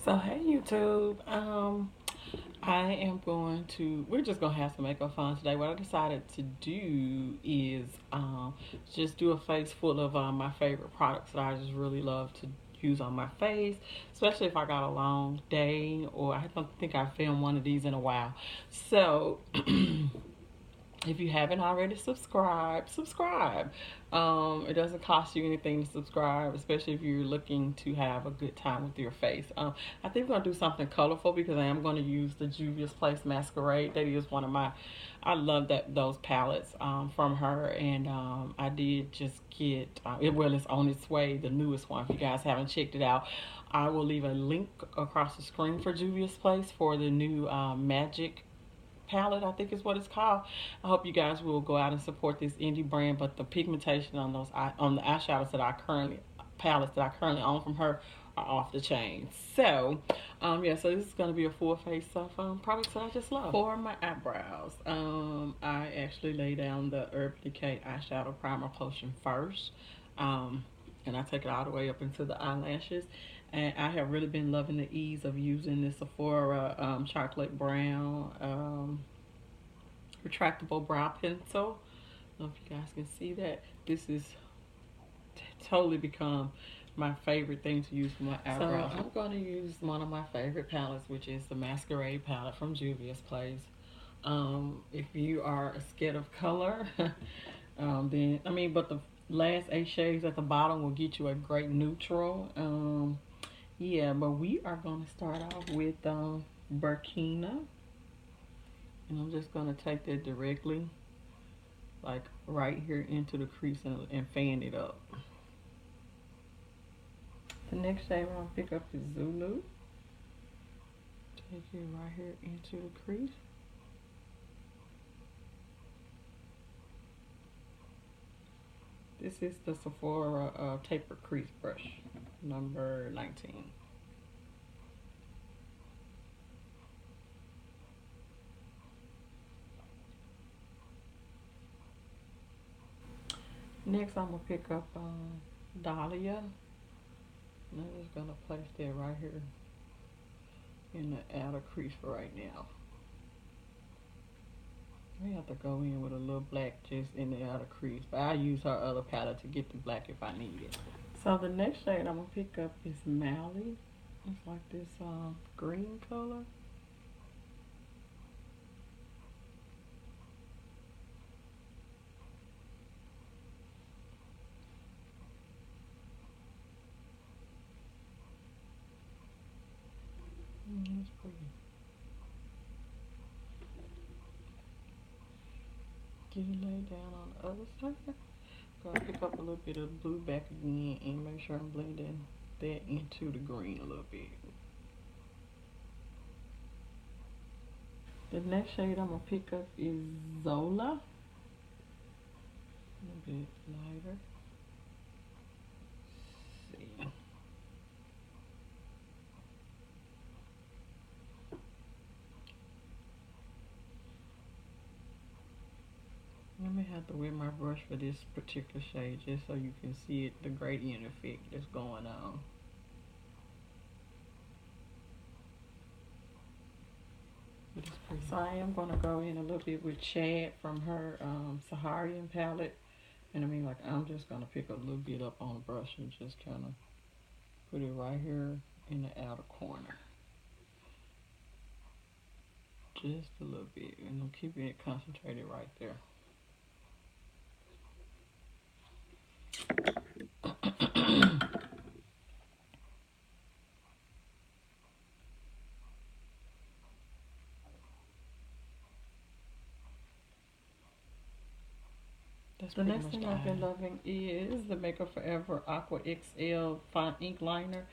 So hey YouTube, we're just gonna have some makeup fun today. What I decided to do is just do a face full of my favorite products that I just really love to use on my face, especially if I got a long day or I don't think I filmed one of these in a while. So if you haven't already subscribe. It doesn't cost you anything to subscribe, especially if you're looking to have a good time with your face. I think we're gonna do something colorful because I am going to use the Juvia's Place Masquerade. That is one of my, I love those palettes from her, and I did just get it's on its way, the newest one. If you guys haven't checked it out, I will leave a link across the screen for Juvia's Place for the new Magic palette, I think is what it's called. I hope you guys will go out and support this indie brand. But the pigmentation on the eyeshadows that I currently palettes that I currently own from her are off the chain. So yeah, so this is gonna be a full face of products that I just love. For my eyebrows, I actually lay down the Urban Decay eyeshadow primer potion first. And I take it all the way up into the eyelashes. And I have really been loving the ease of using this Sephora chocolate brown retractable brow pencil. I don't know if you guys can see that. This is totally become my favorite thing to use for my eyebrows. So I'm going to use one of my favorite palettes, which is the Masquerade palette from Juvia's Place. If you are scared of color, then but the last 8 shades at the bottom will get you a great neutral. Yeah, but we are going to start off with Burkina. And I'm just going to take that directly, like right here into the crease and fan it up. The next shade I'm going to pick up is Zulu. Take it right here into the crease. This is the Sephora Taper Crease Brush, number 19. Next, I'm going to pick up Dahlia. And I'm just going to place that right here in the outer crease for right now. I have to go in with a little black just in the outer crease, but I'll use her other palette to get the black if I need it. So the next shade I'm going to pick up is Mally. It's like this green color. That's pretty. Get it laid down on the other side. Gonna pick up a little bit of blue back again and make sure I'm blending that into the green a little bit. The next shade I'm gonna pick up is Zola. A little bit lighter. Let's see. I may have to wet my brush for this particular shade just so you can see it, the gradient effect that's going on. So I am going to go in a little bit with Chad from her Saharian palette. And I'm just going to pick a little bit up on the brush and just kind of put it right here in the outer corner. Just a little bit, and I'm keeping it concentrated right there. The next thing I've been loving is the Makeup Forever Aqua XL Fine Ink Liner.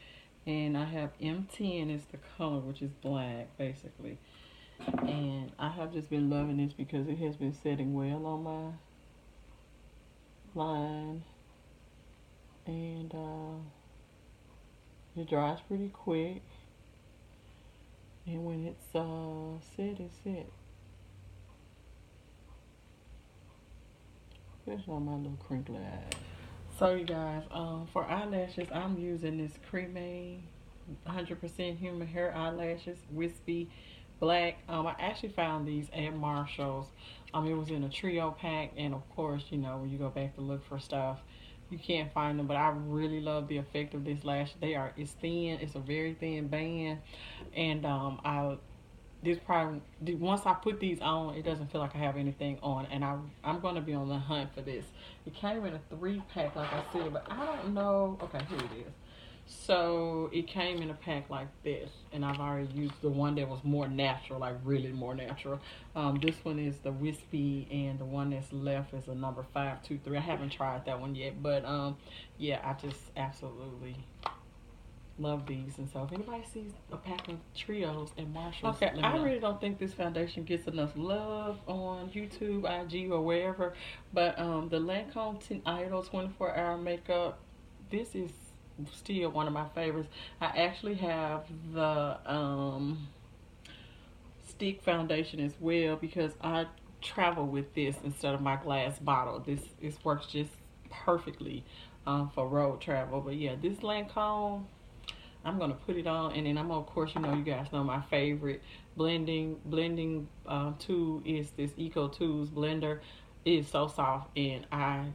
And I have M10 is the color, which is black, basically. And I have just been loving this because it has been setting well on my line. And it dries pretty quick. And when it's set, it's set. Especially on my little crinkly eyes. So you guys, for eyelashes, I'm using this Creme 100% human hair eyelashes, wispy black. I actually found these at Marshall's. It was in a trio pack, and of course, you know, when you go back to look for stuff, you can't find them. But I really love the effect of this lash. It's thin. It's a very thin band, and I this probably once I put these on, it doesn't feel like I have anything on, and I'm gonna be on the hunt for this. It came in a 3-pack, like I said, but I don't know. Okay, here it is. So it came in a pack like this, and I've already used the one that was more natural, like really more natural. This one is the wispy, and the one that's left is a number 523. I haven't tried that one yet, but yeah, I just absolutely love these. And so if anybody sees a pack of trios and Marshalls, okay, I really don't think this foundation gets enough love on YouTube, IG, or wherever. But the Lancome Idole 24-hour makeup, this is still one of my favorites. I actually have the stick foundation as well, because I travel with this instead of my glass bottle. This works just perfectly for road travel. But yeah, this Lancome, I'm gonna put it on, and then I'm gonna, of course, you know, you guys know my favorite blending tool is this Eco Tools blender. It is so soft, and I'm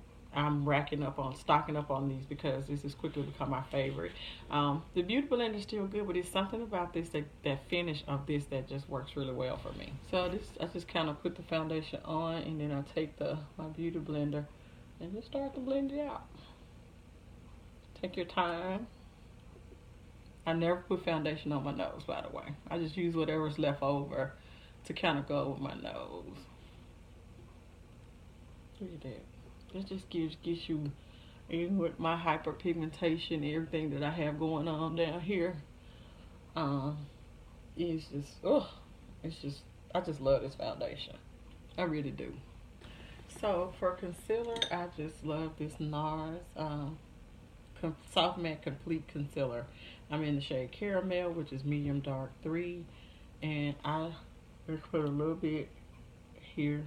stocking up on these because this has quickly become my favorite. The Beauty Blender is still good, but it's something about this, that finish of this, that just works really well for me. So I just kind of put the foundation on, and then I take my Beauty Blender and just start to blend it out. Take your time. I never put foundation on my nose, by the way. I just use whatever's left over to kind of go with my nose. Look at that. It just gives you, even with my hyperpigmentation, everything that I have going on down here, it's just, I just love this foundation. I really do. So for concealer, I just love this NARS Soft Matte Complete Concealer. I'm in the shade Caramel, which is medium dark 3, and I just put a little bit here,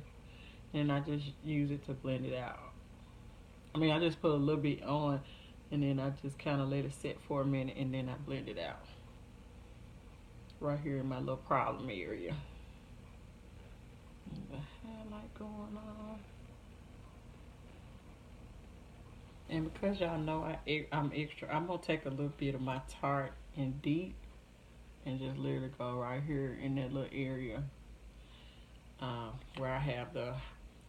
and I just use it to blend it out. I just put a little bit on, and then I just kind of let it sit for a minute, and then I blend it out right here in my little problem area. The highlight going on. And because y'all know I'm extra, I'm going to take a little bit of my Tarte in Deep and just literally go right here in that little area where I have the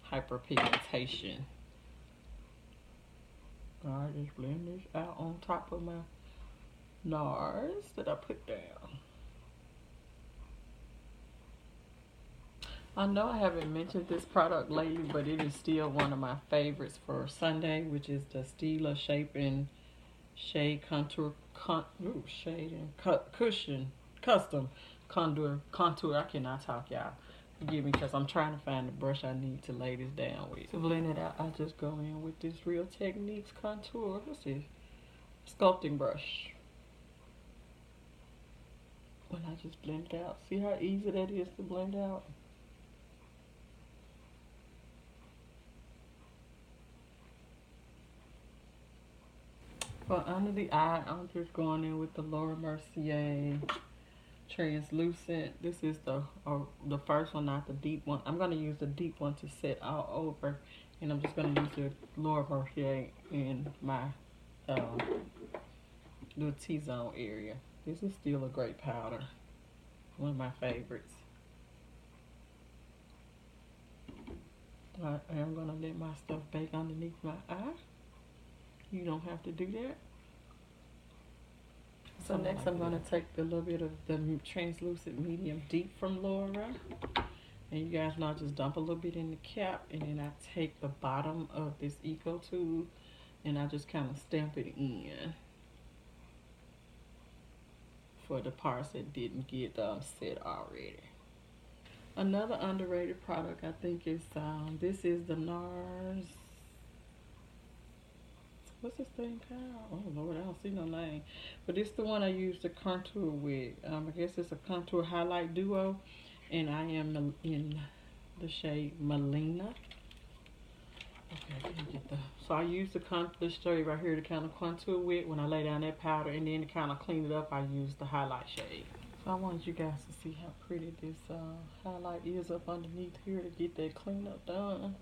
hyperpigmentation. I just blend this out on top of my NARS that I put down. I know I haven't mentioned this product lately, but it is still one of my favorites for Sunday, which is the Stila Shade Contour Cushion Custom Contour. I cannot talk, y'all. Forgive me, because I'm trying to find the brush I need to lay this down with. To blend it out, I just go in with this Real Techniques Contour. What's this? Sculpting brush. When I just blend it out. See how easy that is to blend out? For under the eye, I'm just going in with the Laura Mercier Translucent. This is the first one, not the deep one. I'm going to use the deep one to set all over. And I'm just going to use the Laura Mercier in my little T-zone area. This is still a great powder. One of my favorites. I am going to let my stuff bake underneath my eye. You don't have to do that. So next I'm going to take a little bit of the Translucent Medium Deep from Laura. And you guys know I just dump a little bit in the cap. And then I take the bottom of this Eco Tool and I just kind of stamp it in. For the parts that didn't get set already. Another underrated product I think is, this is the NARS. What's this thing called? Oh Lord, I don't see no name. But it's the one I use to contour with. I guess it's a contour highlight duo. And I am in the shade Melina. Okay, let me get the. So I use this shade right here to kind of contour with when I lay down that powder, and then to kind of clean it up, I use the highlight shade. So I wanted you guys to see how pretty this highlight is up underneath here to get that cleanup done.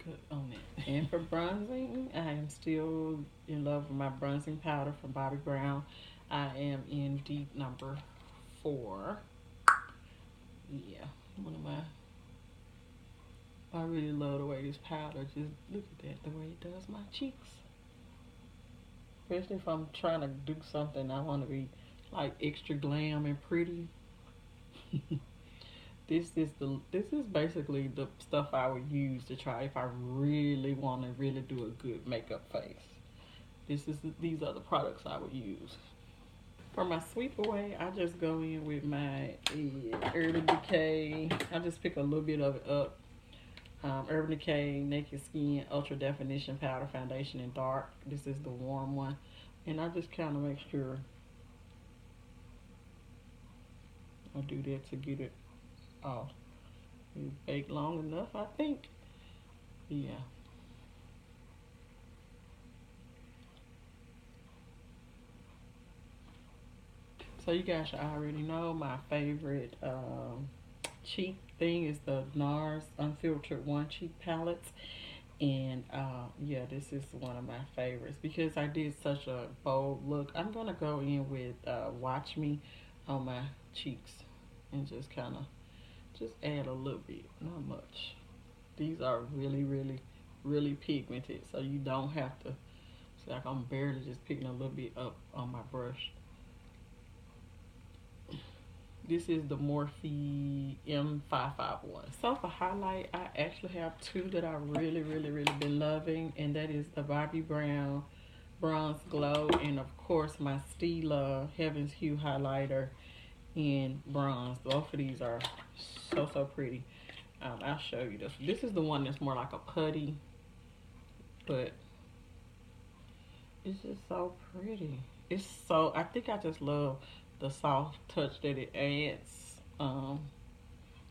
Good on it. And for bronzing, I am still in love with my bronzing powder from Bobbi Brown. I am in deep number 4. Yeah, one of my. I really love the way this powder just look at that, the way it does my cheeks. Especially if I'm trying to do something I want to be like extra glam and pretty. This is basically the stuff I would use to try if I really want to really do a good makeup face. These are the products I would use. For my sweep away, I just go in with my Urban Decay. I just pick a little bit of it up. Urban Decay Naked Skin Ultra Definition Powder Foundation in Dark. This is the warm one. And I just kind of make sure I do that to get it off. It's baked long enough, I think. Yeah. So you guys should already know my favorite cheek thing is the NARS Unfiltered One Cheek Palettes. And yeah, this is one of my favorites because I did such a bold look. I'm going to go in with Watch Me on my cheeks and just kind of just add a little bit, not much. These are really, really, really pigmented, so you don't have to. It's like I'm barely just picking a little bit up on my brush. This is the Morphe M551. So for highlight, I actually have 2 that I really, really, really been loving, and that is the Bobbi Brown Bronze Glow, and of course my Stila Heaven's Hue highlighter in bronze. Both of these are so pretty. I'll show you this. This is the one that's more like a putty, but it's just so pretty. It's so, I think I just love the soft touch that it adds,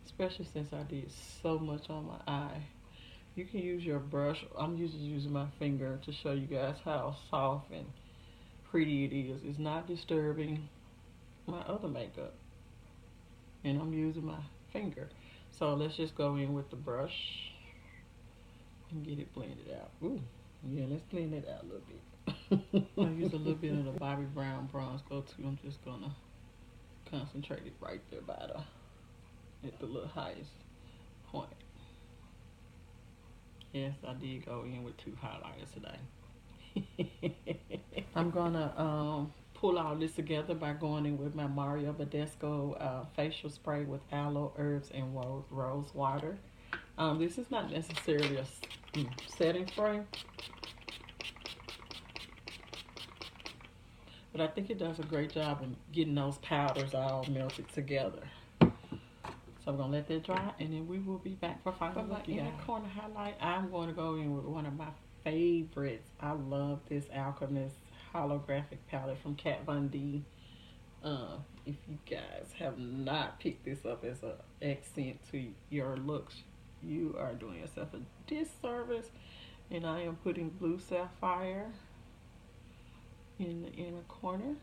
especially since I did so much on my eye. You can use your brush. I'm usually using my finger to show you guys how soft and pretty it is. It's not disturbing my other makeup, and I'm using my finger. So let's just go in with the brush and get it blended out. Ooh, yeah, let's blend it out a little bit. I use a little bit of the Bobbi Brown Bronze Glow too. I'm just gonna concentrate it right there by at the little highest point. Yes, I did go in with 2 highlighters today. I'm gonna pull all this together by going in with my Mario Badescu facial spray with aloe, herbs, and rose water. This is not necessarily a setting spray, but I think it does a great job of getting those powders all melted together. So I'm going to let that dry, and then we will be back for final look. For my inner corner highlight, I'm going to go in with one of my favorites. I love this Alchemist holographic palette from Kat Von D. If you guys have not picked this up as an accent to your looks, you are doing yourself a disservice. And I am putting Blue Sapphire in the inner corner,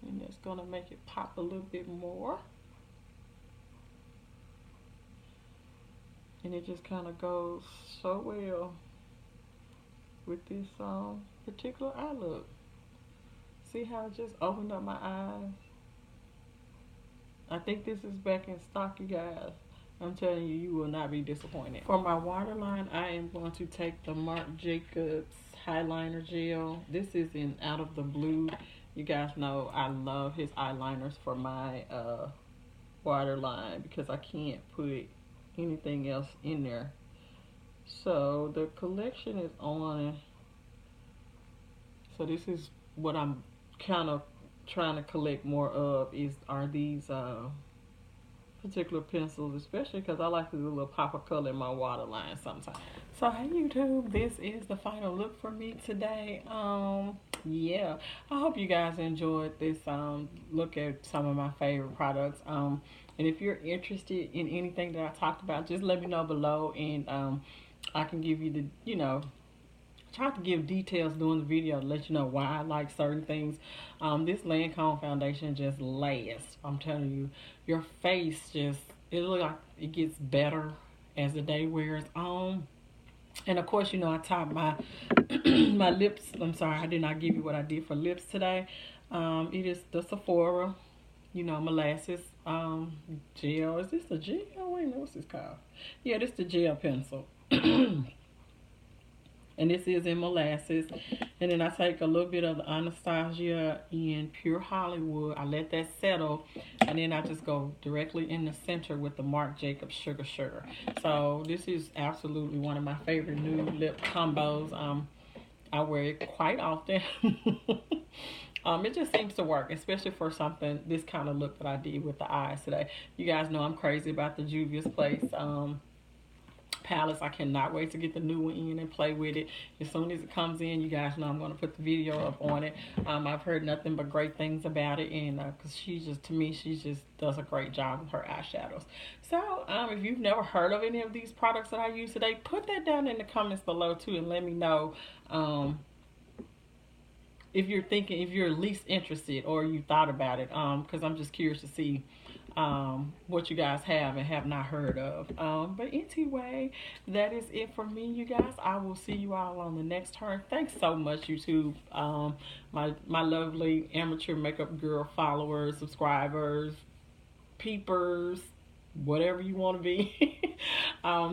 and that's going to make it pop a little bit more. And it just kind of goes so well with this particular eye look. See how it just opened up my eyes? I think this is back in stock, you guys. I'm telling you, you will not be disappointed. For my waterline, I am going to take the Marc Jacobs Highliner Gel. This is in Out of the Blue. You guys know I love his eyeliners for my waterline because I can't put anything else in there. So the collection is on. So this is what I'm kind of trying to collect more of, are these particular pencils, especially because I like to do a little pop of color in my waterline sometimes. So hey YouTube, this is the final look for me today. Yeah, I hope you guys enjoyed this look at some of my favorite products. And if you're interested in anything that I talked about, just let me know below, and I can give you the, try to give details during the video to let you know why I like certain things. This Lancome foundation just lasts. I'm telling you, your face just, it looks like it gets better as the day wears on. And of course, I topped my my lips. I'm sorry, I did not give you what I did for lips today. It is the Sephora, molasses gel. Is this the gel? Wait, what's this called? Yeah, this is the gel pencil. And this is in molasses. And then I take a little bit of the Anastasia in Pure Hollywood. I let that settle, and then I just go directly in the center with the Marc Jacobs Sugar. So this is absolutely one of my favorite new lip combos. I wear it quite often. It just seems to work, especially for something, this kind of look that I did with the eyes today. You guys know I'm crazy about the Juvia's Place palettes. I cannot wait to get the new one in and play with it. As soon as it comes in, you guys know I'm going to put the video up on it. I've heard nothing but great things about it, and because she just does a great job with her eyeshadows. So if you've never heard of any of these products that I use today, put that down in the comments below too, and let me know if you're least interested or you thought about it, because I'm just curious to see what you guys have and have not heard of. But anyway, that is it for me, you guys. I will see you all on the next turn. Thanks so much, YouTube. My lovely amateur makeup girl followers, subscribers, peepers, whatever you want to be.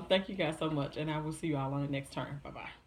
Thank you guys so much, and I will see you all on the next turn. Bye bye.